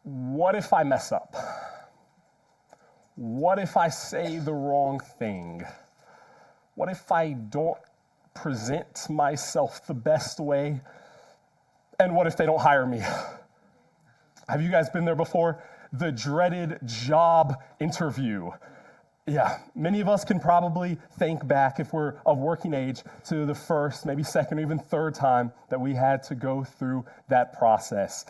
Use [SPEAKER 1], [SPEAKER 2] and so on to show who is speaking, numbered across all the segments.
[SPEAKER 1] what if I mess up? What if I say the wrong thing? What if I don't present myself the best way? And what if they don't hire me? Have you guys been there before? The dreaded job interview. Yeah, many of us can probably think back, if we're of working age, to the first, maybe second, or even third time that we had to go through that process.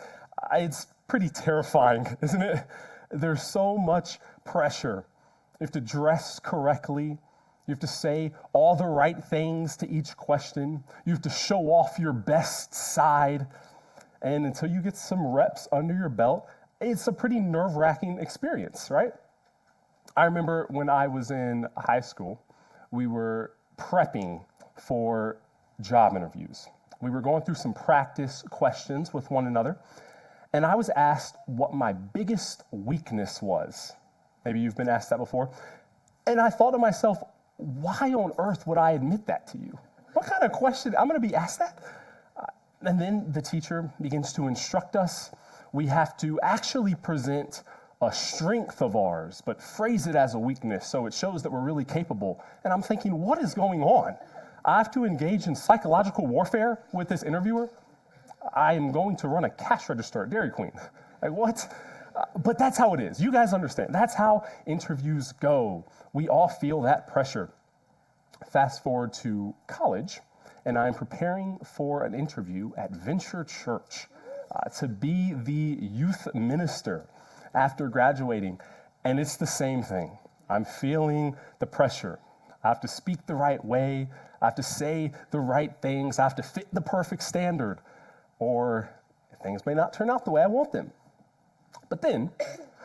[SPEAKER 1] It's pretty terrifying, isn't it? There's so much pressure. You have to dress correctly. You have to say all the right things to each question. You have to show off your best side. And until you get some reps under your belt, it's a pretty nerve-wracking experience, right? I remember when I was in high school, we were prepping for job interviews. We were going through some practice questions with one another, and I was asked what my biggest weakness was. Maybe you've been asked that before. And I thought to myself, why on earth would I admit that to you? What kind of question? I'm going to be asked that? And then the teacher begins to instruct us. We have to actually present a strength of ours, but phrase it as a weakness so it shows that we're really capable. And I'm thinking, what is going on? I have to engage in psychological warfare with this interviewer? I am going to run a cash register at Dairy Queen. Like, what? But that's how it is. You guys understand. That's how interviews go. We all feel that pressure. Fast forward to college, and I'm preparing for an interview at Venture Church to be the youth minister after graduating. And it's the same thing. I'm feeling the pressure. I have to speak the right way. I have to say the right things. I have to fit the perfect standard. Or things may not turn out the way I want them. But then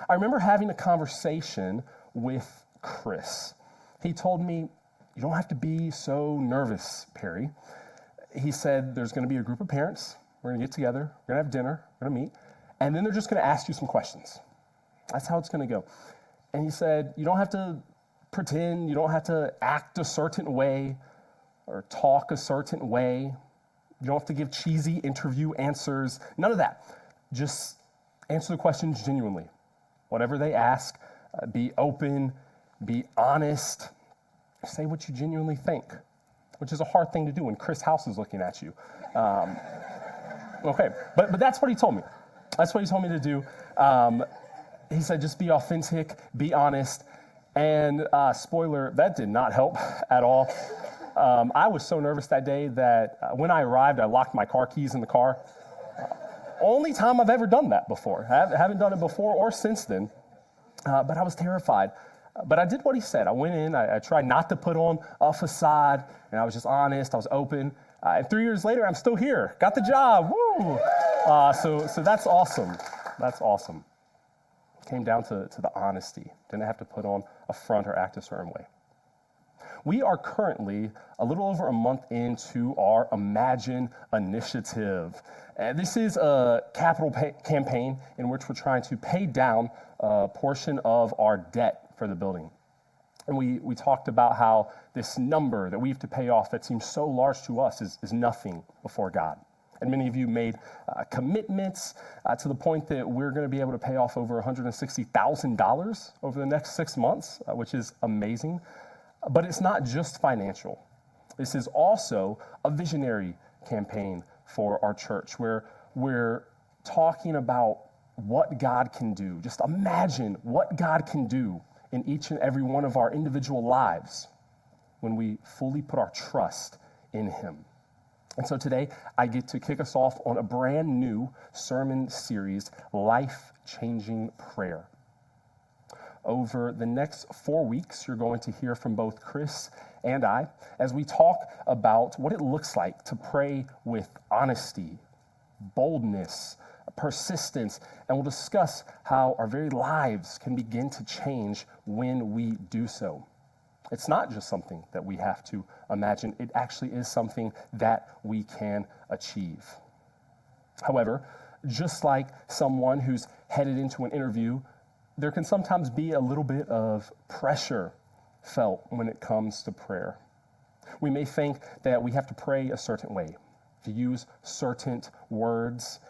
[SPEAKER 1] I remember having a conversation with Chris. He told me, you don't have to be so nervous, Perry. He said, there's going to be a group of parents. We're going to get together. We're going to have dinner. We're going to meet. And then they're just going to ask you some questions. That's how it's going to go. And he said, you don't have to pretend. You don't have to act a certain way or talk a certain way. You don't have to give cheesy interview answers. None of that. Just answer the questions genuinely. Whatever they ask, be open, be honest. Say what you genuinely think, which is a hard thing to do when Chris House is looking at you. Okay, but that's what he told me. That's what he told me to do. He said, just be authentic, be honest. And spoiler, that did not help at all. I was so nervous that day that when I arrived, I locked my car keys in the car. Only time I've ever done that before. I haven't done it before or since then, but I was terrified. But I did what he said. I went in, I tried not to put on a facade, and I was just honest, I was open. And 3 years later, I'm still here. Got the job, woo! So that's awesome. That's awesome. Came down to the honesty. Didn't have to put on a front or act a certain way. We are currently a little over a month into our Imagine initiative. And this is a capital campaign in which we're trying to pay down a portion of our debt for the building. And we talked about how this number that we have to pay off that seems so large to us is nothing before God. And many of you made commitments to the point that we're going to be able to pay off over $160,000 over the next 6 months, which is amazing. But it's not just financial. This is also a visionary campaign for our church where we're talking about what God can do. Just imagine what God can do in each and every one of our individual lives when we fully put our trust in Him. And so today, I get to kick us off on a brand new sermon series, Life-Changing Prayer. Over the next 4 weeks, you're going to hear from both Chris and I as we talk about what it looks like to pray with honesty, boldness, persistence, and we'll discuss how our very lives can begin to change when we do so. It's not just something that we have to imagine. It actually is something that we can achieve. However, just like someone who's headed into an interview, there can sometimes be a little bit of pressure felt when it comes to prayer. We may think that we have to pray a certain way, to use certain words.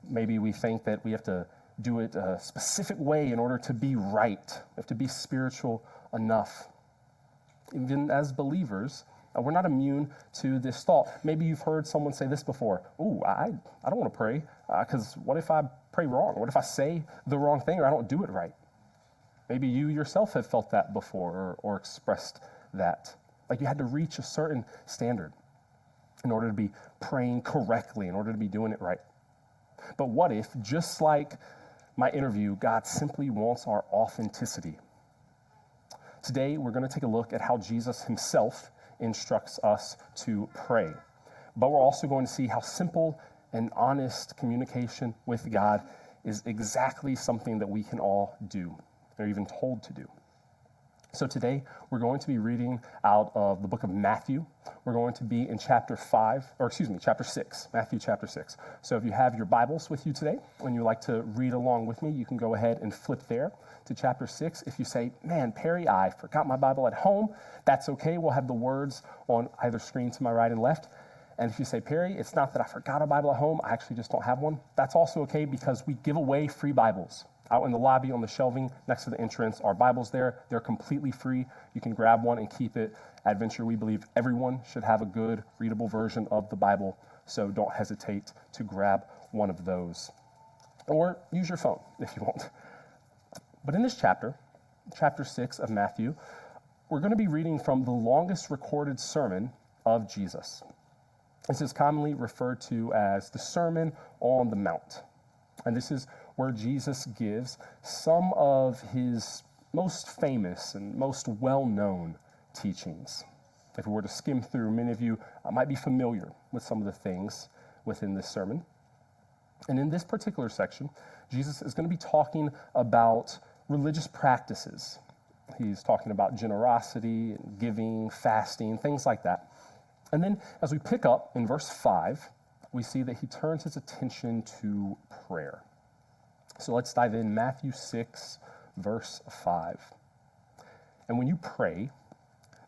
[SPEAKER 1] Maybe we think that we have to do it a specific way in order to be right. We have to be spiritual enough. Even as believers, we're not immune to this thought. Maybe you've heard someone say this before. Ooh, I don't want to pray because what if I pray wrong? What if I say the wrong thing or I don't do it right? Maybe you yourself have felt that before or expressed that. Like you had to reach a certain standard in order to be praying correctly, in order to be doing it right. But what if, just like my interview, God simply wants our authenticity? Today, we're going to take a look at how Jesus himself instructs us to pray. But we're also going to see how simple and honest communication with God is exactly something that we can all do, or even told to do. So today, we're going to be reading out of the book of Matthew. We're going to be in chapter 6, Matthew chapter 6. So if you have your Bibles with you today, and you'd like to read along with me, you can go ahead and flip there to chapter 6. If you say, man, Perry, I forgot my Bible at home, that's okay. We'll have the words on either screen to my right and left. And if you say, Perry, it's not that I forgot a Bible at home, I actually just don't have one, that's also okay because we give away free Bibles. Out in the lobby on the shelving next to the entrance are Bibles there. They're completely free. You can grab one and keep it. At Venture, we believe everyone should have a good, readable version of the Bible, so don't hesitate to grab one of those. Or use your phone if you want. But in this chapter 6 of Matthew, we're going to be reading from the longest recorded sermon of Jesus. This is commonly referred to as the Sermon on the Mount. And this is where Jesus gives some of his most famous and most well-known teachings. If we were to skim through, many of you might be familiar with some of the things within this sermon. And in this particular section, Jesus is going to be talking about religious practices. He's talking about generosity, giving, fasting, things like that. And then as we pick up in verse 5, we see that he turns his attention to prayer. So let's dive in. Matthew 6, verse 5. And when you pray,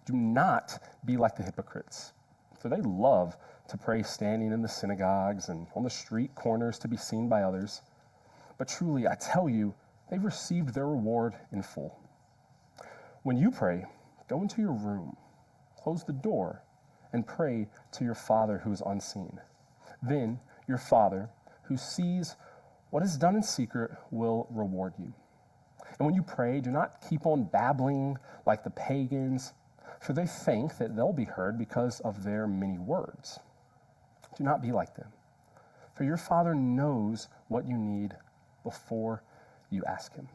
[SPEAKER 1] do not be like the hypocrites, for they love to pray standing in the synagogues and on the street corners to be seen by others. But truly, I tell you, they've received their reward in full. When you pray, go into your room, close the door, and pray to your Father who is unseen. Then your Father, who sees what is done in secret, will reward you. And when you pray, do not keep on babbling like the pagans, for they think that they'll be heard because of their many words. Do not be like them, for your Father knows what you need before you ask him.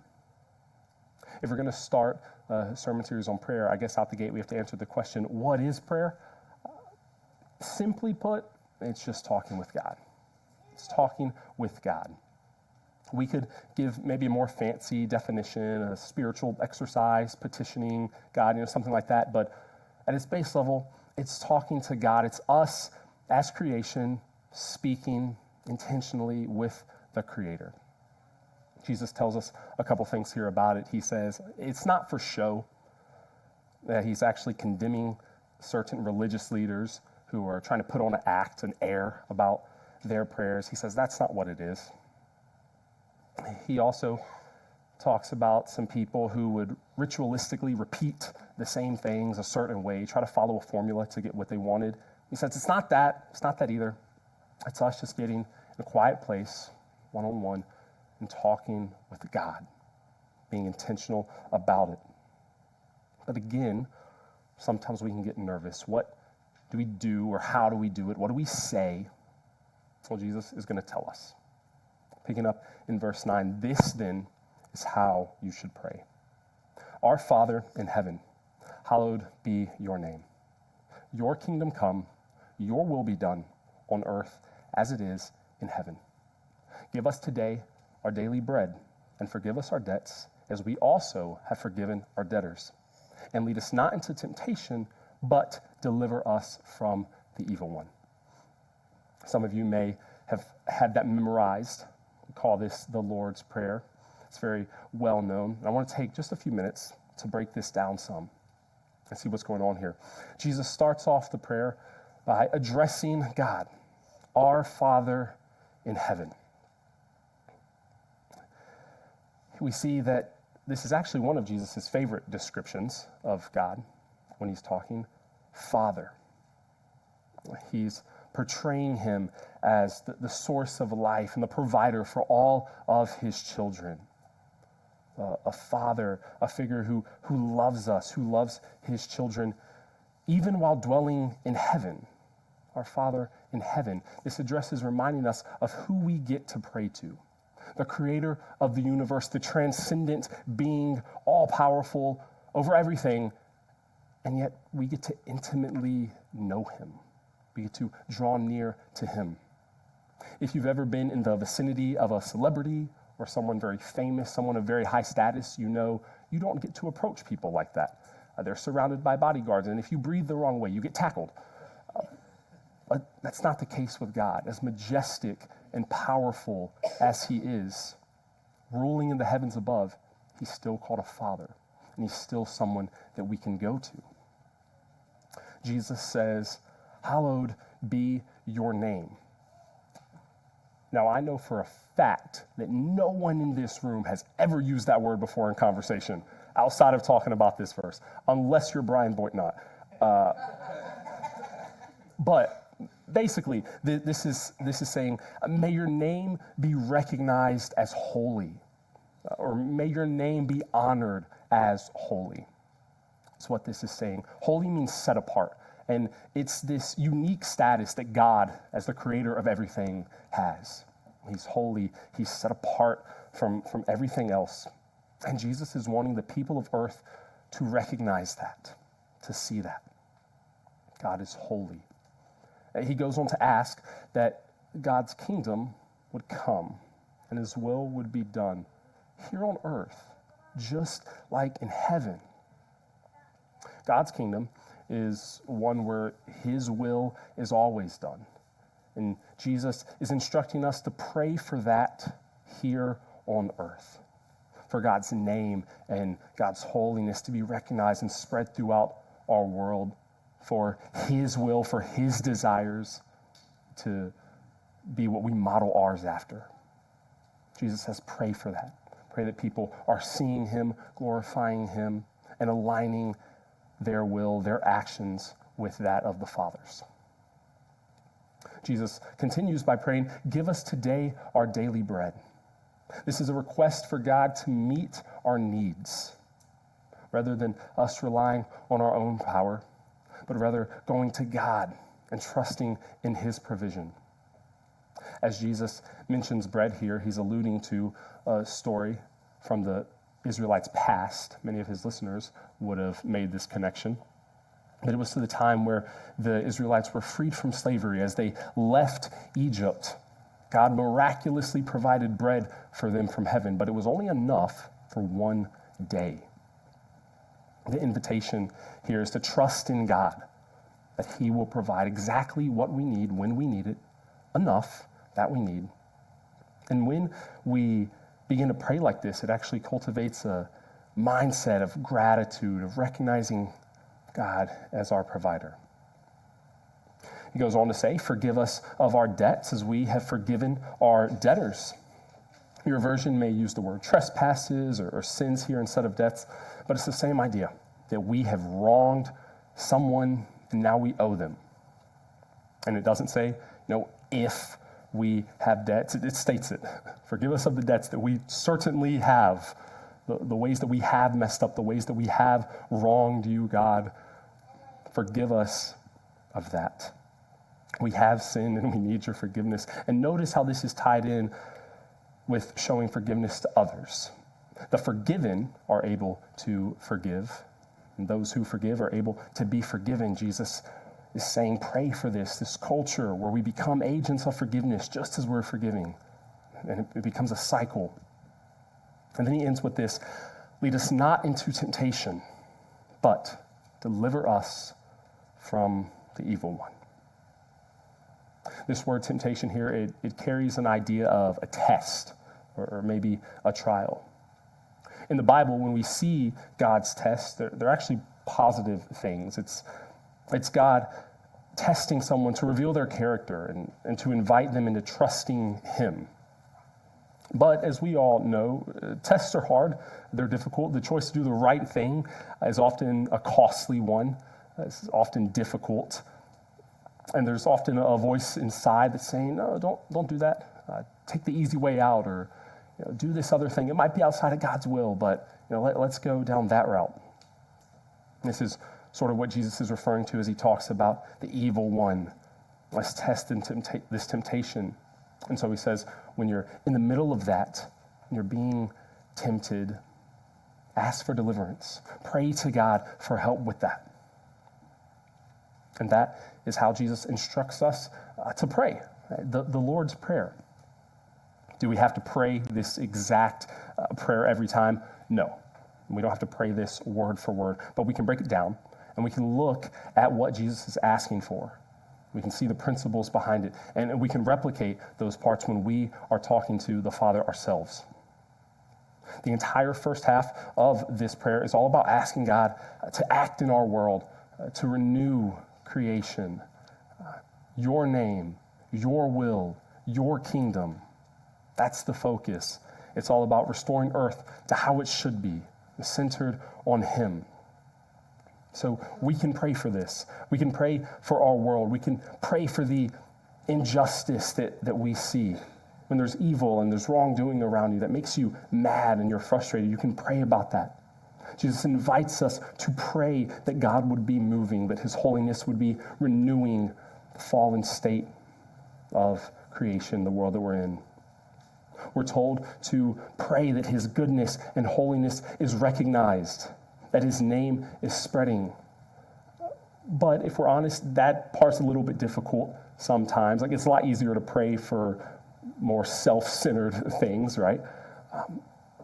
[SPEAKER 1] If we're going to start a sermon series on prayer, I guess out the gate we have to answer the question, what is prayer? Simply put, it's just talking with God. It's talking with God. We could give maybe a more fancy definition, a spiritual exercise, petitioning God, something like that. But at its base level, it's talking to God. It's us as creation speaking intentionally with the Creator. Jesus tells us a couple things here about it. He says it's not for show, that he's actually condemning certain religious leaders who are trying to put on an act, an air about their prayers. He says that's not what it is. He also talks about some people who would ritualistically repeat the same things a certain way, try to follow a formula to get what they wanted. He says it's not that either. It's us just getting in a quiet place, one-on-one, and talking with God, being intentional about it. But again, sometimes we can get nervous. What do we do, or how do we do it? What do we say? Well, Jesus is going to tell us. Picking up in verse 9, this then is how you should pray. Our Father in heaven, hallowed be your name. Your kingdom come, your will be done on earth as it is in heaven. Give us today our daily bread, and forgive us our debts as we also have forgiven our debtors. And lead us not into temptation, but deliver us from the evil one. Some of you may have had that memorized. We call this the Lord's Prayer. It's very well known. I want to take just a few minutes to break this down some and see what's going on here. Jesus starts off the prayer by addressing God, our Father in heaven. we see that this is actually one of Jesus' favorite descriptions of God when he's talking, Father. He's portraying him as the source of life and the provider for all of his children. A father, a figure who loves us, who loves his children, even while dwelling in heaven. Our Father in heaven. This address is reminding us of who we get to pray to. The creator of the universe, the transcendent being, all-powerful over everything, and yet we get to intimately know him. We get to draw near to him. If you've ever been in the vicinity of a celebrity or someone very famous, someone of very high status, you know you don't get to approach people like that. They're surrounded by bodyguards, and if you breathe the wrong way, you get tackled. But that's not the case with God. As majestic and powerful as he is, ruling in the heavens above, he's still called a father, and he's still someone that we can go to. Jesus says, "Hallowed be your name." Now, I know for a fact that no one in this room has ever used that word before in conversation, outside of talking about this verse, unless you're Brian Boitnott. But basically, this is saying, may your name be recognized as holy, or may your name be honored as holy. That's what this is saying. Holy means set apart. And it's this unique status that God, as the creator of everything, has. He's holy. He's set apart from everything else. And Jesus is wanting the people of earth to recognize that, to see that. God is holy. He goes on to ask that God's kingdom would come and his will would be done here on earth, just like in heaven. God's kingdom is one where his will is always done. And Jesus is instructing us to pray for that here on earth, for God's name and God's holiness to be recognized and spread throughout our world, for his will, for his desires to be what we model ours after. Jesus says, pray for that. Pray that people are seeing him, glorifying him, and aligning their will, their actions with that of the Father's. Jesus continues by praying, give us today our daily bread. This is a request for God to meet our needs, rather than us relying on our own power, but rather going to God and trusting in his provision. As Jesus mentions bread here, he's alluding to a story from the Israelites' past. Many of his listeners would have made this connection. But it was to the time where the Israelites were freed from slavery. As they left Egypt, God miraculously provided bread for them from heaven, but it was only enough for one day. The invitation here is to trust in God, that he will provide exactly what we need when we need it, enough that we need. And when we begin to pray like this, it actually cultivates a mindset of gratitude, of recognizing God as our provider. He goes on to say, forgive us of our debts as we have forgiven our debtors. Your version may use the word trespasses or sins here instead of debts, but it's the same idea, that we have wronged someone and now we owe them. And it doesn't say, if we have debts. It states it. Forgive us of the debts that we certainly have, the ways that we have messed up, the ways that we have wronged you, God. Forgive us of that. We have sinned and we need your forgiveness. And notice how this is tied in with showing forgiveness to others. The forgiven are able to forgive, and those who forgive are able to be forgiven. Jesus is saying, pray for this culture where we become agents of forgiveness just as we're forgiving. And it becomes a cycle. And then he ends with this, lead us not into temptation, but deliver us from the evil one. This word temptation here, it carries an idea of a test or maybe a trial. In the Bible, when we see God's tests, they're actually positive things. It's God testing someone to reveal their character and to invite them into trusting him. But as we all know, tests are hard. They're difficult. The choice to do the right thing is often a costly one. It's often difficult. And there's often a voice inside that's saying, no, don't do that. Take the easy way out, or do this other thing. It might be outside of God's will, but let's go down that route. This is sort of what Jesus is referring to as he talks about the evil one. Let's test this temptation. And so he says, when you're in the middle of that, and you're being tempted, ask for deliverance. Pray to God for help with that. And that is how Jesus instructs us to pray, the Lord's Prayer. Do we have to pray this exact prayer every time? No. We don't have to pray this word for word, but we can break it down, and we can look at what Jesus is asking for. We can see the principles behind it, and we can replicate those parts when we are talking to the Father ourselves. The entire first half of this prayer is all about asking God to act in our world, to renew creation, your name, your will, your kingdom. That's the focus. It's all about restoring earth to how it should be, centered on him. So we can pray for this. We can pray for our world. We can pray for the injustice that we see. When there's evil and there's wrongdoing around you that makes you mad and you're frustrated, you can pray about that. Jesus invites us to pray that God would be moving, that his holiness would be renewing the fallen state of creation, the world that we're in. We're told to pray that his goodness and holiness is recognized, that his name is spreading. But if we're honest, that part's a little bit difficult sometimes. Like, it's a lot easier to pray for more self-centered things, right?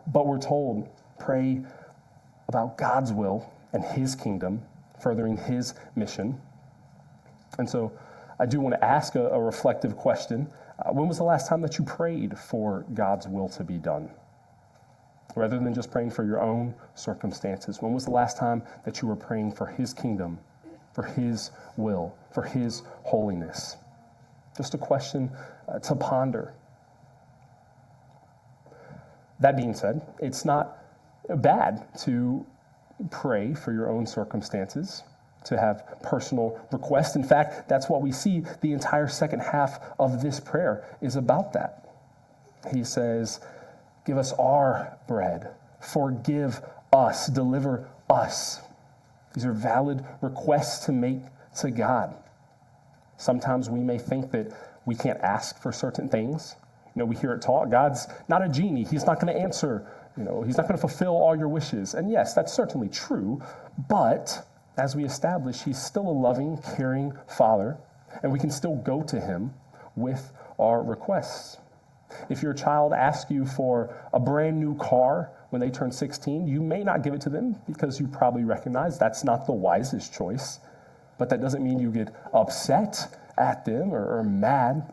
[SPEAKER 1] But we're told, pray about God's will and his kingdom, furthering his mission. And so I do want to ask a reflective question. When was the last time that you prayed for God's will to be done? Rather than just praying for your own circumstances, when was the last time that you were praying for his kingdom, for his will, for his holiness? Just a question to ponder. That being said, it's not bad to pray for your own circumstances, to have personal requests. In fact, that's what we see. The entire second half of this prayer is about that. He says, give us our bread, forgive us, deliver us. These are valid requests to make to God. Sometimes we may think that we can't ask for certain things. We hear it taught, God's not a genie. He's not going to answer, he's not going to fulfill all your wishes. And yes, that's certainly true. But as we establish, he's still a loving, caring Father, and we can still go to him with our requests. If your child asks you for a brand new car when they turn 16, you may not give it to them because you probably recognize that's not the wisest choice. But that doesn't mean you get upset at them or mad.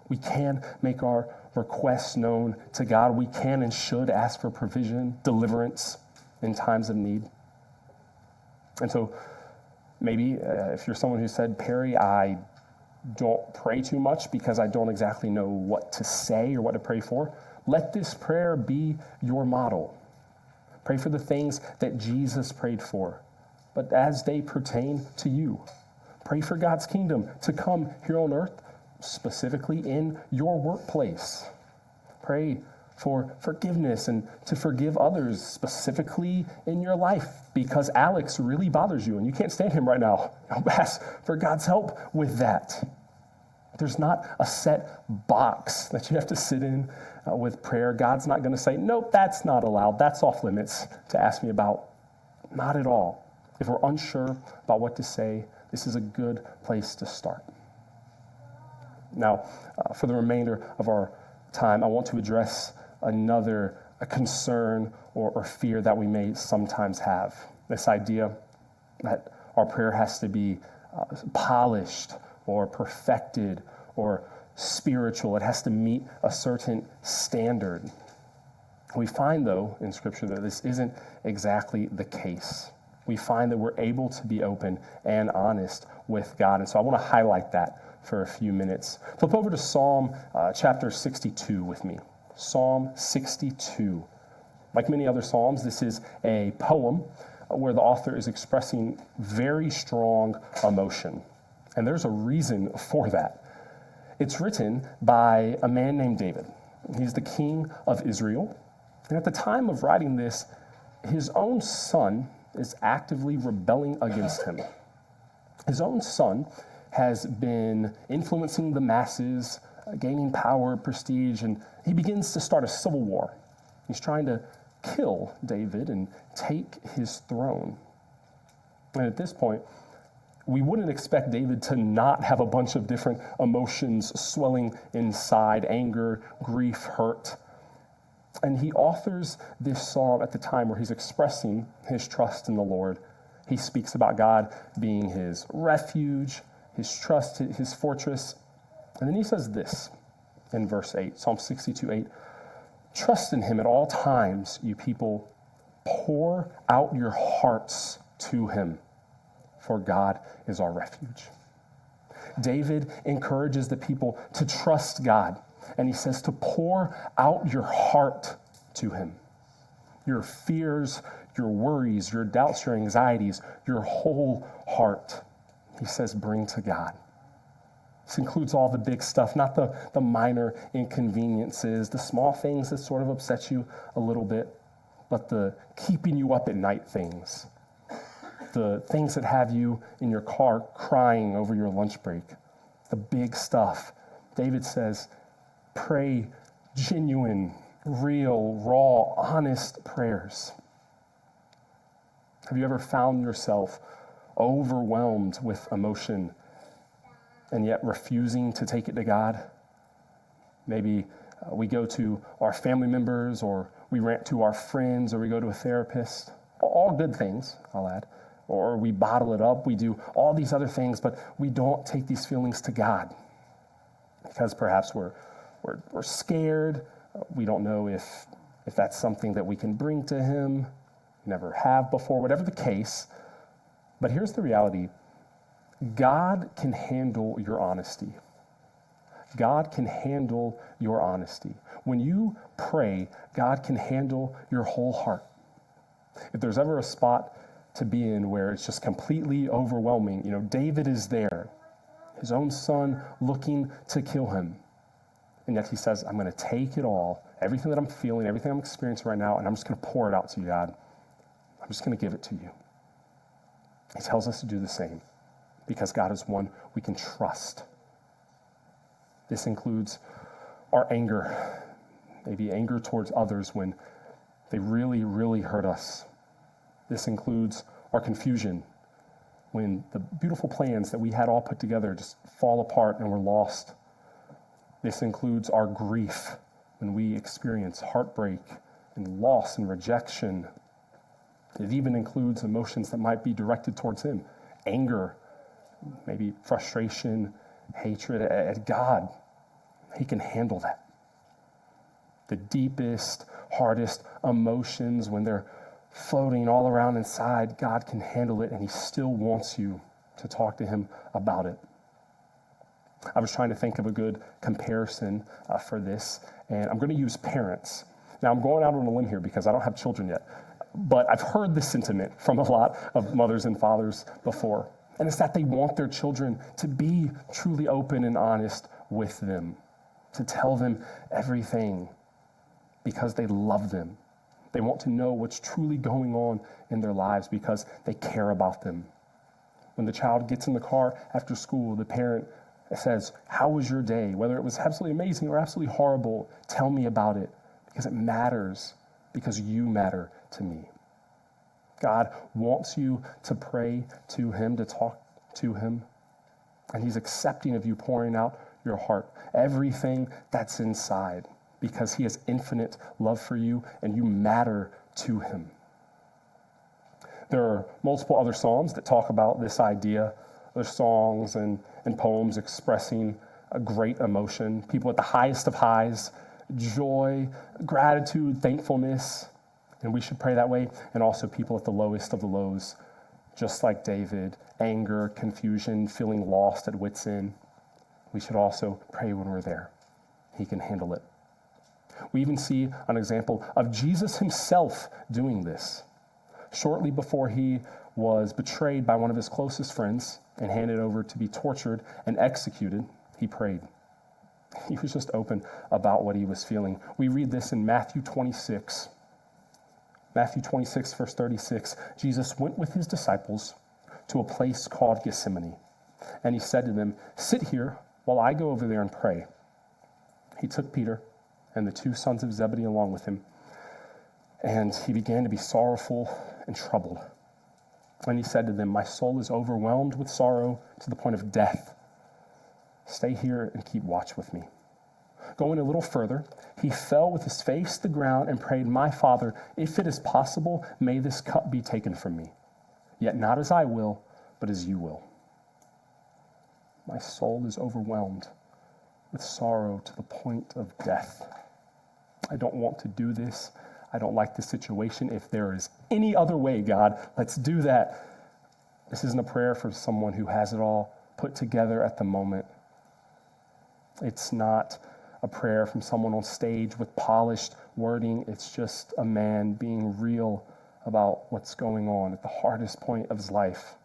[SPEAKER 1] We can make our requests known to God. We can and should ask for provision, deliverance in times of need. And so maybe if you're someone who said, Perry, I don't pray too much because I don't exactly know what to say or what to pray for, let this prayer be your model. Pray for the things that Jesus prayed for, but as they pertain to you. Pray for God's kingdom to come here on earth, specifically in your workplace. Pray for forgiveness and to forgive others, specifically in your life, because Alex really bothers you and you can't stand him right now. Ask for God's help with that. There's not a set box that you have to sit in with prayer. God's not going to say, nope, that's not allowed. That's off limits to ask me about. Not at all. If we're unsure about what to say, this is a good place to start. Now, for the remainder of our time, I want to address another concern or fear that we may sometimes have. This idea that our prayer has to be polished or perfected or spiritual. It has to meet a certain standard. We find, though, in Scripture that this isn't exactly the case. We find that we're able to be open and honest with God. And so I want to highlight that for a few minutes. Flip over to Psalm chapter 62 with me. Psalm 62. Like many other Psalms, this is a poem where the author is expressing very strong emotion. And there's a reason for that. It's written by a man named David. He's the king of Israel. And at the time of writing this, his own son is actively rebelling against him. His own son has been influencing the masses, gaining power, prestige, and he begins to start a civil war. He's trying to kill David and take his throne. And at this point, we wouldn't expect David to not have a bunch of different emotions swelling inside: anger, grief, hurt. And he authors this psalm at the time where he's expressing his trust in the Lord. He speaks about God being his refuge, his trust, his fortress. And then he says this in verse 8, Psalm 62:8, "Trust in him at all times, you people. Pour out your hearts to him, for God is our refuge." David encourages the people to trust God, and he says to pour out your heart to him. Your fears, your worries, your doubts, your anxieties, your whole heart, he says, bring to God. This includes all the big stuff, not the minor inconveniences, the small things that sort of upset you a little bit, but the keeping you up at night things, the things that have you in your car crying over your lunch break, the big stuff. David says, pray genuine, real, raw, honest prayers. Have you ever found yourself overwhelmed with emotion and yet refusing to take it to God? Maybe we go to our family members, or we rant to our friends, or we go to a therapist. All good things, I'll add. Or we bottle it up. We do all these other things, but we don't take these feelings to God because perhaps we're scared. We don't know if that's something that we can bring to him. Never have before, whatever the case. But here's the reality. God can handle your honesty. God can handle your honesty. When you pray, God can handle your whole heart. If there's ever a spot to be in where it's just completely overwhelming, David is there, his own son looking to kill him. And yet he says, I'm going to take it all, everything that I'm feeling, everything I'm experiencing right now, and I'm just going to pour it out to you, God. I'm just going to give it to you. He tells us to do the same because God is one we can trust. This includes our anger, maybe anger towards others when they really, really hurt us. This includes our confusion when the beautiful plans that we had all put together just fall apart and we're lost. This includes our grief when we experience heartbreak and loss and rejection. It even includes emotions that might be directed towards him. Anger, maybe frustration, hatred at God. He can handle that. The deepest, hardest emotions, when they're floating all around inside, God can handle it, and he still wants you to talk to him about it. I was trying to think of a good comparison for this, and I'm going to use parents. Now, I'm going out on a limb here because I don't have children yet, but I've heard this sentiment from a lot of mothers and fathers before, and it's that they want their children to be truly open and honest with them, to tell them everything because they love them. They want to know what's truly going on in their lives because they care about them. When the child gets in the car after school, the parent says, how was your day? Whether it was absolutely amazing or absolutely horrible, tell me about it because it matters, because you matter to me. God wants you to pray to him, to talk to him, and he's accepting of you pouring out your heart, everything that's inside, because he has infinite love for you and you matter to him. There are multiple other psalms that talk about this idea. There's songs and poems expressing a great emotion. People at the highest of highs, joy, gratitude, thankfulness, and we should pray that way. And also people at the lowest of the lows, just like David, anger, confusion, feeling lost at wit's end. We should also pray when we're there. He can handle it. We even see an example of Jesus himself doing this. Shortly before he was betrayed by one of his closest friends and handed over to be tortured and executed, he prayed. He was just open about what he was feeling. We read this in Matthew 26. Matthew 26, verse 36. Jesus went with his disciples to a place called Gethsemane, and he said to them, "Sit here while I go over there and pray." He took Peter and the two sons of Zebedee along with him, and he began to be sorrowful and troubled. And he said to them, "My soul is overwhelmed with sorrow to the point of death. Stay here and keep watch with me." Going a little further, he fell with his face to the ground and prayed, "My Father, if it is possible, may this cup be taken from me. Yet not as I will, but as you will." My soul is overwhelmed with sorrow to the point of death. I don't want to do this. I don't like the situation. If there is any other way, God, let's do that. This isn't a prayer for someone who has it all put together at the moment. It's not a prayer from someone on stage with polished wording. It's just a man being real about what's going on at the hardest point of his life.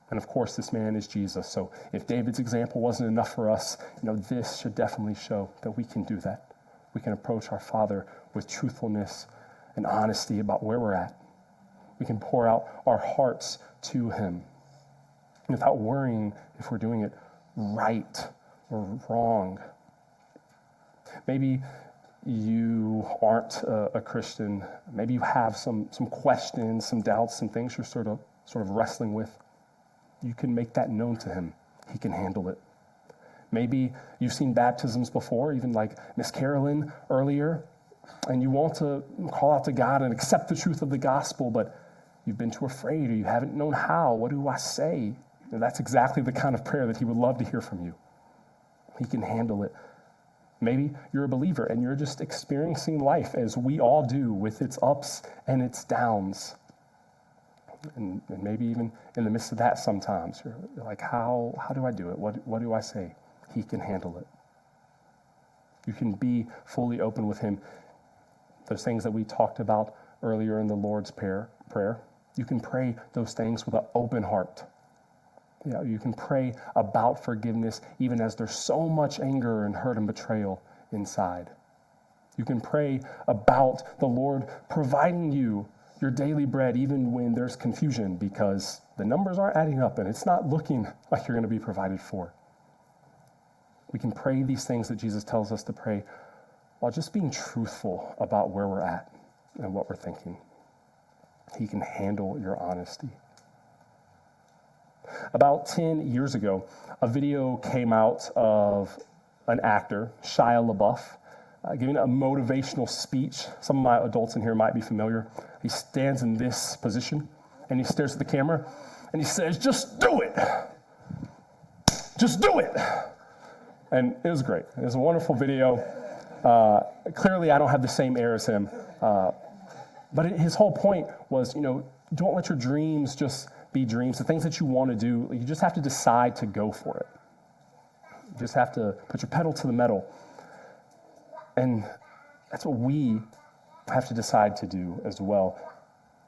[SPEAKER 1] And of course, this man is Jesus. So if David's example wasn't enough for us, this should definitely show that we can do that. We can approach our Father with truthfulness and honesty about where we're at. We can pour out our hearts to him without worrying if we're doing it right or wrong. Maybe you aren't a Christian. Maybe you have some questions, some doubts, some things you're sort of wrestling with. You can make that known to him. He can handle it. Maybe you've seen baptisms before, even like Miss Carolyn earlier, and you want to call out to God and accept the truth of the gospel, but you've been too afraid or you haven't known how. What do I say? And that's exactly the kind of prayer that he would love to hear from you. He can handle it. Maybe you're a believer and you're just experiencing life as we all do, with its ups and its downs. And maybe even in the midst of that sometimes, you're like, how do I do it? What do I say? He can handle it. You can be fully open with him. Those things that we talked about earlier in the Lord's Prayer, you can pray those things with an open heart. You can pray about forgiveness even as there's so much anger and hurt and betrayal inside. You can pray about the Lord providing you your daily bread even when there's confusion because the numbers aren't adding up and it's not looking like you're going to be provided for. We can pray these things that Jesus tells us to pray while just being truthful about where we're at and what we're thinking. He can handle your honesty. About 10 years ago, a video came out of an actor, Shia LaBeouf, giving a motivational speech. Some of my adults in here might be familiar. He stands in this position, and he stares at the camera, and he says, "Just do it. Just do it." And it was great. It was a wonderful video. Clearly, I don't have the same air as him. But his whole point was, don't let your dreams just be dreams. The things that you want to do, you just have to decide to go for it. You just have to put your pedal to the metal. And that's what we have to decide to do as well.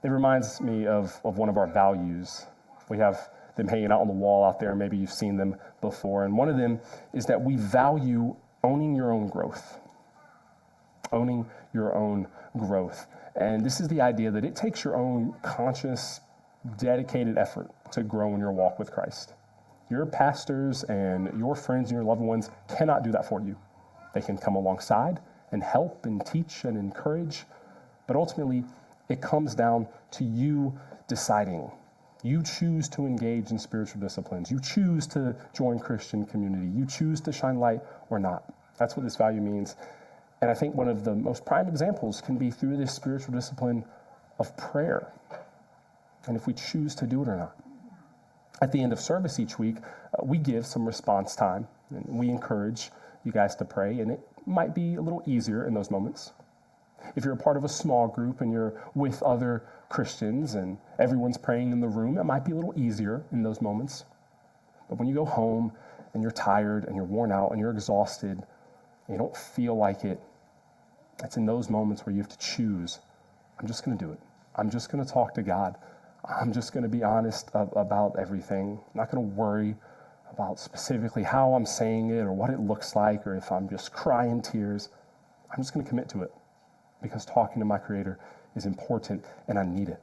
[SPEAKER 1] It reminds me of one of our values. We have them hanging out on the wall out there. Maybe you've seen them before. And one of them is that we value owning your own growth. Owning your own growth. And this is the idea that it takes your own conscious, dedicated effort to grow in your walk with Christ. Your pastors and your friends and your loved ones cannot do that for you. They can come alongside and help and teach and encourage, but ultimately it comes down to you deciding. You choose to engage in spiritual disciplines. You choose to join Christian community. You choose to shine light or not. That's what this value means. And I think one of the most prime examples can be through this spiritual discipline of prayer, and if we choose to do it or not. At the end of service each week, we give some response time, and we encourage you guys to pray, and it might be a little easier in those moments. If you're a part of a small group and you're with other Christians and everyone's praying in the room, it might be a little easier in those moments. But when you go home and you're tired and you're worn out and you're exhausted, and you don't feel like it, It's in those moments where you have to choose. I'm just going to do it. I'm just going to talk to God. I'm just going to be honest about everything. I'm not going to worry about specifically how I'm saying it or what it looks like or if I'm just crying tears. I'm just going to commit to it because talking to my Creator is important and I need it.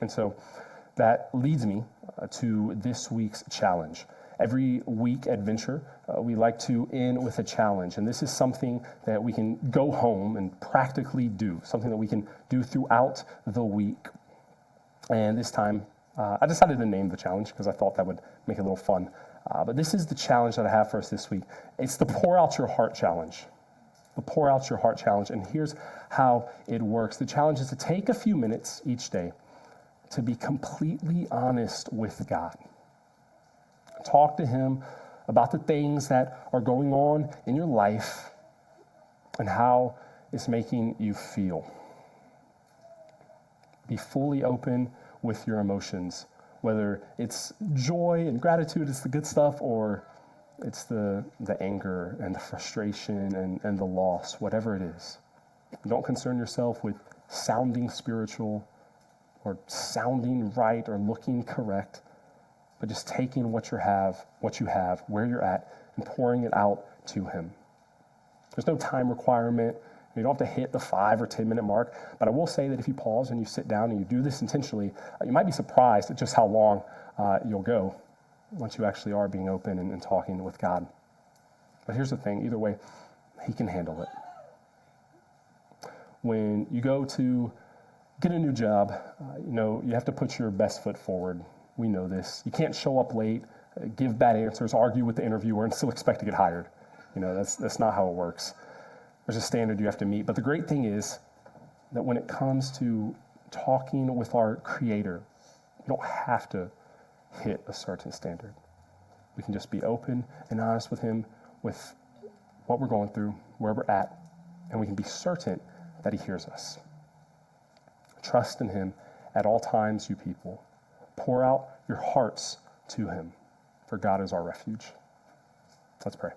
[SPEAKER 1] And so that leads me to this week's challenge. Every week at Venture, we like to end with a challenge. And this is something that we can go home and practically do, something that we can do throughout the week. And this time, I decided to name the challenge because I thought that would make it a little fun. But this is the challenge that I have for us this week. It's the Pour Out Your Heart Challenge. The Pour Out Your Heart Challenge. And here's how it works. The challenge is to take a few minutes each day to be completely honest with God. Talk to Him about the things that are going on in your life and how it's making you feel. Be fully open with your emotions, whether it's joy and gratitude, it's the good stuff, or it's the anger and the frustration and the loss, whatever it is. Don't concern yourself with sounding spiritual or sounding right or looking correct, but just taking what you have, where you're at, and pouring it out to Him. There's no time requirement. You don't have to hit the 5 or 10 minute mark, but I will say that if you pause and you sit down and you do this intentionally, you might be surprised at just how long you'll go once you actually are being open and talking with God. But here's the thing, either way, He can handle it. When you go to get a new job, you have to put your best foot forward. We know this. You can't show up late, give bad answers, argue with the interviewer, and still expect to get hired. That's not how it works. There's a standard you have to meet. But the great thing is that when it comes to talking with our Creator, you don't have to hit a certain standard. We can just be open and honest with Him, with what we're going through, where we're at, and we can be certain that He hears us. Trust in Him at all times, you people. Pour out your hearts to Him, for God is our refuge. Let's pray.